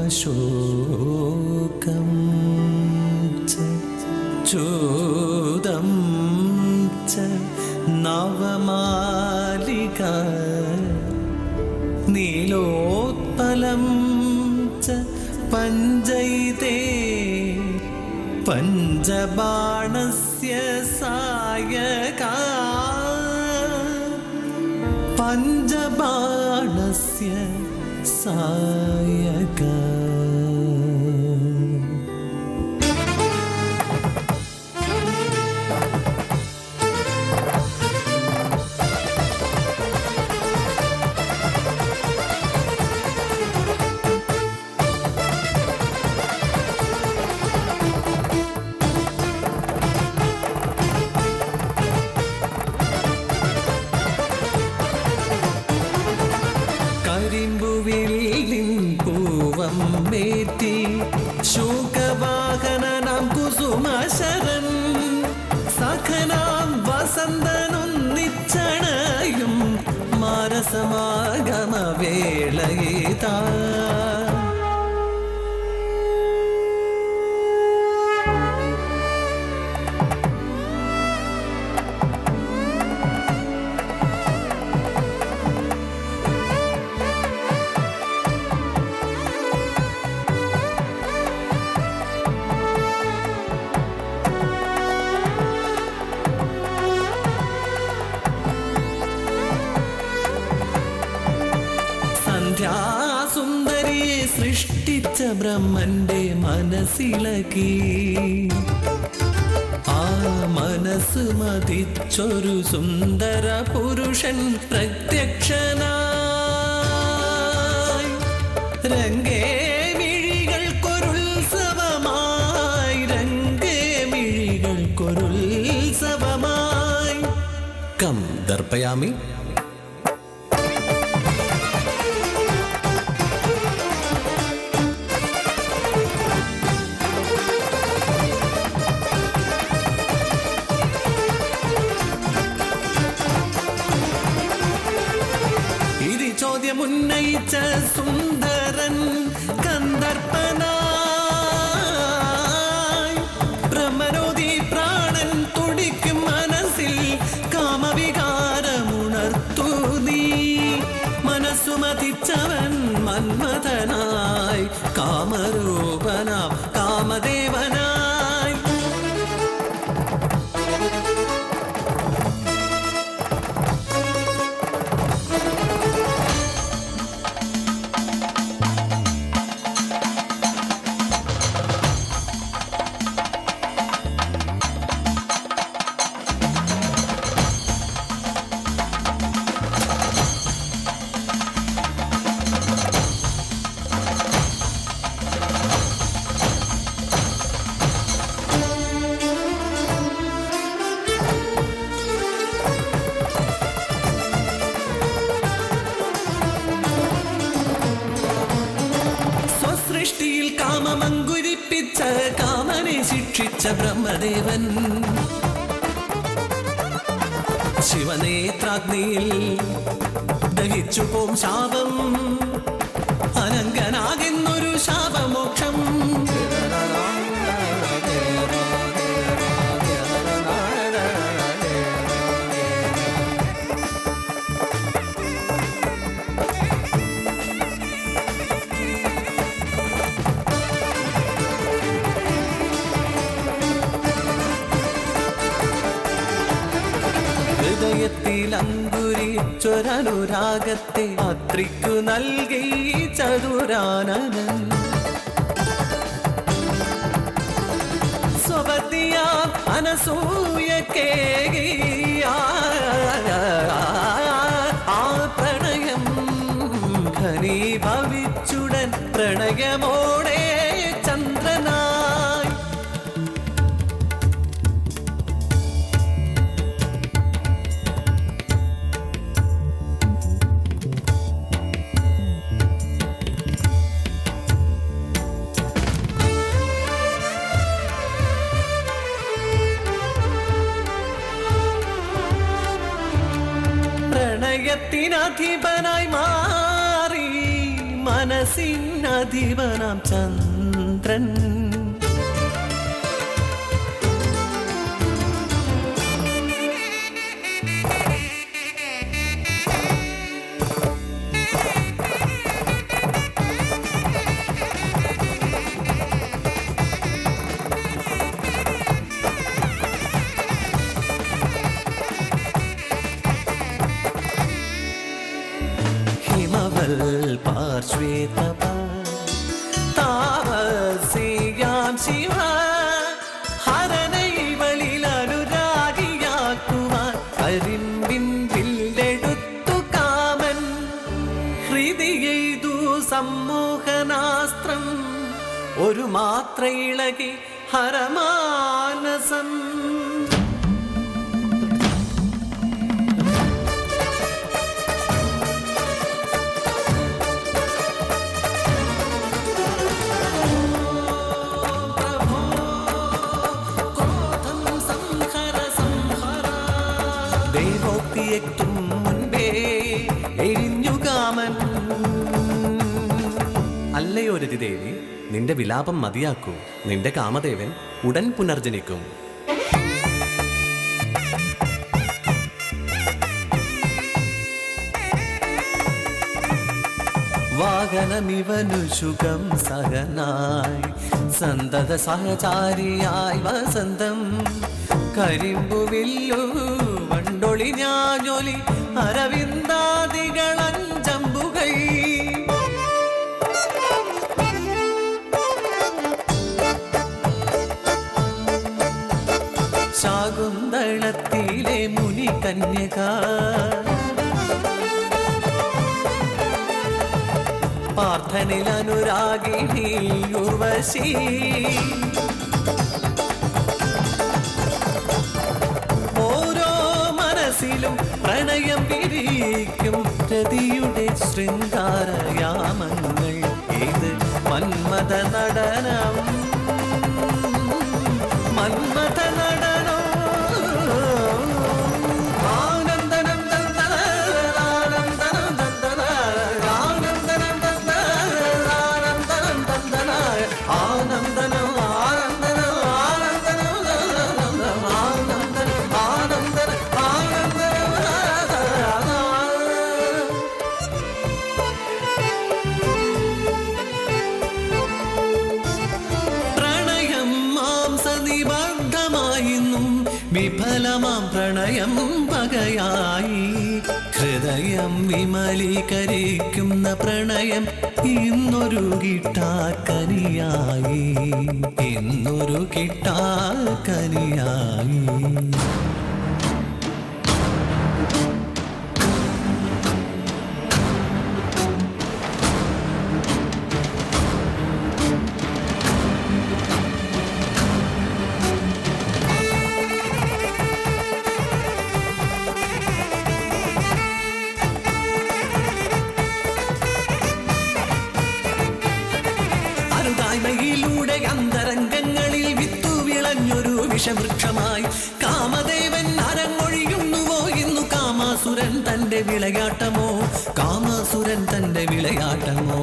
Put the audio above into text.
അശോകം ചോദം ച നവമാലിക നീലോത്പലം ച പഞ്ചൈതേ പഞ്ചബാണസ്യ സായകാ പഞ്ചബാണസ്യ സായകാ. േറ്റി ശൂകവാഹനനാം കുസുമശരൻ സഖനാം വസന്തനൊന്നിച്ചണയും മാനസമാഗമ വേളയിതാ. സുന്ദരിയെ സൃഷ്ടിച്ച ബ്രഹ്മന്റെ മനസ്സിളക്കി ആ മനസ്സ് മതിച്ചൊരു സുന്ദര പുരുഷൻ പ്രത്യക്ഷനായി. രംഗേ മിഴികൾക്കൊരുത്സവമായി, രംഗേ മിഴികൾക്കൊരുത്സവമായി. കം ദർപ്പയാമി. ചോദ്യമുന്നയിച്ച സുന്ദരൻ കന്ദർപ്പനായി ബ്രഹ്മനോദി പ്രാണൻ തുടിക്കും മനസ്സിൽ കാമവികാരമുണർത്തു നീ. മനസ്സു മതിച്ചവൻ മന്മഥനായി കാമരൂപനാം കാമദേവനായി. സൃഷ്ടിയിൽ കാമമങ്കുരിപ്പിച്ച കാമനെ ശിക്ഷിച്ച ബ്രഹ്മദേവൻ ശിവനേത്രാഗ്നിയിൽ ദഹിച്ചു പോം ശാപം അനങ്കനാകുന്നൊരു ശാപമോക്ഷം. ഹൃദയത്തിൽ അങ്കുരിച്ചൊരനുരാഗത്തെ അത്രിക്കു നൽകി ചതുരാനനൻ. സ്വപതിയാം അനസൂയക്കേകി ആ പ്രണയം ഘനീഭവിച്ചുടൻ പ്രണയമോടെ ചന്ദ്രനായി. പ്രണയത്തിനധിപനായി മാറി മനസ്സിനധിപനാം ചന്ദ്രൻ. പാർശ്വേ തപ താമസിയാം ശിവ ഹരനൈവളിൽ അനുരാഗിയാക്കുവാൻ കരിമ്പിൻ വില്ലെടുത്തു കാമൻ ഹൃദിയെയ്തു സമ്മോഹനാസ്ത്രം ഒരു മാത്ര ഇളകി ഹരമാനസം. ദേവോക്തിയെത്തും മുൻപേ എരിഞ്ഞു കാമൻ. അല്ലയോ രതിദേവി, നിന്റെ വിലാപം മതിയാക്കൂ. നിന്റെ കാമദേവൻ ഉടൻ പുനർജനിക്കും. വാഹനമിവനു ശുഖം സഹനായി സന്തത സഹചാരിയായി വസന്തം കരിമ്പുവില്ലു വണ്ടൊളി ഞാഞ്ഞൊലി അരവിന്ദാദികളഞ്ചമ്പുകൾ ശാകുന്തളത്തിലെ മുനി കന്യക പാർത്ഥനിൽ അനുരാഗിണി ഉർവശി പ്രണയം പിരിക്കും രതിയുടെ ശൃംഗാരയാമങ്ങൾ. ഇത് മന്മഥ നടനം മന്മഥ നടനോ ആനന്ദനം ആനന്ദനം ആനന്ദനം ആനന്ദനം വിഫലമാം പ്രണയം പകയായി ഹൃദയം വിമലീകരിക്കുന്ന പ്രണയം ഇന്നൊരു കിട്ടാക്കനിയായി ഇന്നൊരു കിട്ടാക്കനിയായി. യിലൂടെ അന്തരംഗങ്ങളിൽ വിത്തു വിളഞ്ഞൊരു വിഷവൃക്ഷമായി കാമദേവൻ അരങ്ങൊഴിയുന്നുവോ ഇന്നു കാമാസുരൻ തന്റെ വിളയാട്ടമോ കാമാസുരൻ തന്റെ വിളയാട്ടമോ.